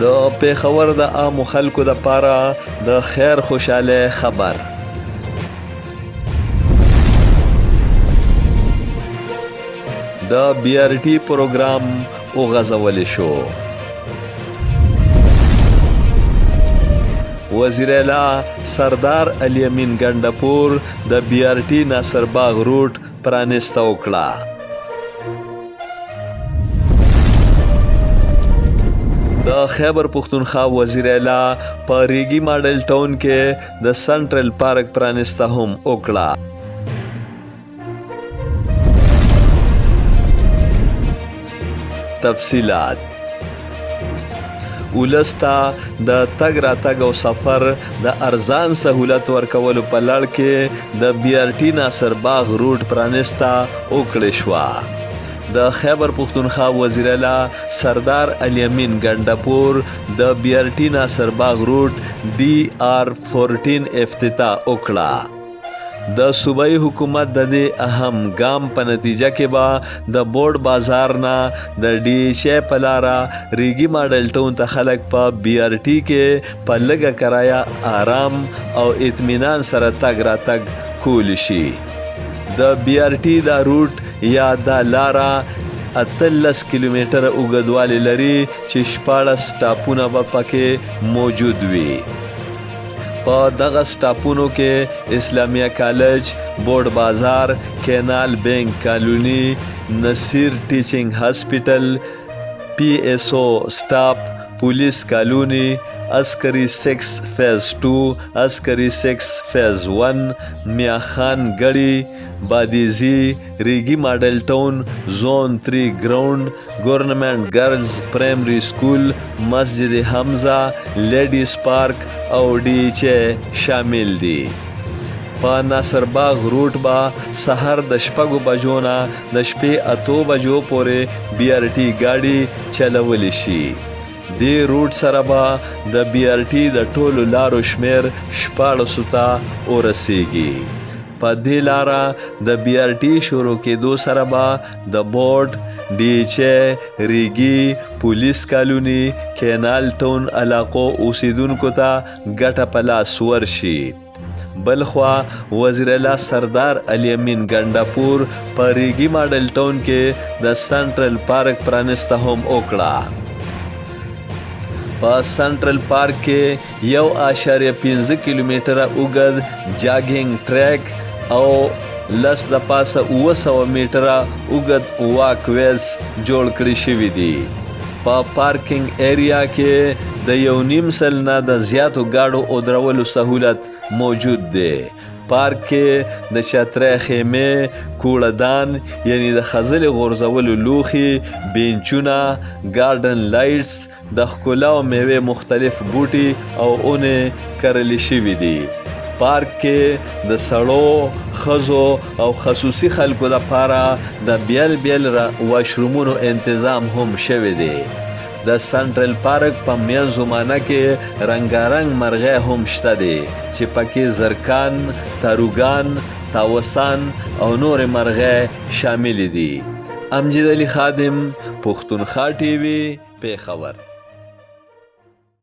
د پیښور د عامو خلکو دپاره د خیر خوشحالۍ خبر. د BRT پروګرام وغځولی شو. وزیر اعلی سردار علي امین ګنډپور د BRT ناصرباغ روټ پرانسته وکړه. د خیبر پختونخوا وزیر اعلی په ریګي ماډل ټاون کې د سنټرل پارک پرانسته هم وکړه. تفصیلات ولستا د تګ راتګ او سفر د ارزان سهولت ورکولو په لړ کې د BRT ناصرباغ روټ پرانسته وکړې شوه. د خیبر پختونخوا وزیر اعلی سردار علي امین ګنډپور د BRT ناصرباغ روټ DR14 افتتاح وکړه. د صوبایي حکومت د دې اهم ګام په نتیجه کې به د بورډ بازار نه د DHA په لاره ریګي ماډل ټاون ته خلک په BRT کې په لږه کرایه آرام او اطمینان سره تګ راتګ کولی شي. د BRT دا روټ یا دا لاره 18 کیلومتره اوږدوالی لري چې 14 سټاپونه به پکې موجود وي. په دغه سټاپونو کې اسلامیه کالج، بورډ بازار، کینال بینک کالونی، نصیر ټیچنګ هاسپیټل، PSO سټاپ، پولیس کالونی، عسکری 6 فیز 2، عسکری 6 فیز 1، میاخان گڑی، بادیزی، ریگی ماڈل ٹاؤن، زون 3 گراؤنڈ، گورنمنٹ گرلز پرائمری سکول، مسجد حمزہ، لیڈیز پارک او DHA شامل دي. په ناصرباغ روټ به سهار د 6 بجو نه د شپې 8 بجو پورې BRT ګاډي چلولی شي. دې روټ سره به د BRT د ټولو لارو شمیر 14 ته ورسیږي. په دې لاره د BRT شروع کېدو سره به د بورډ، DHA، ریګي، پولیس کالونی، کینال ټاون علاقو اوسیدونکو ته ګټه په لاس ورشي. بلخوا وزیر اعلی سردار علي امین ګنډپور په ریګي ماډل ټاون کې د سنټرل پارک پرانسته هم وکړه. په سنټرل پارک کې 1.5 کیلومتره اوږد جاګینګ ټریک او 10 د پاسه 900 میټره اوږد واک ویز جوړ کړی شوي دي. په پارکینګ ایریا کې د 1.5 نه د زیاتو گاډو ودرولو سهولت موجود دی. پارک کې د چترۍ خیمې، کوړهدان یعنی د خځلې غورځولو لوښي، بینچونه، ګارډن لایټس، د ښکلا او میوې مختلف بوټي او اونې کرلی شوي دي. پارک کې د سړو، ښځو او خصوصي خلکو لپاره د بیل بیل واشرومونو انتظام هم شوی دی. د سنټرل پارک په میانزمانه کې رنګارنګ مرغۍ هم شته دي چې پکې زرکان، تاروګان، تاوسان او نور مرغۍ شامل دي. امجد علي خادم، پښتونخوا TV، پیښور.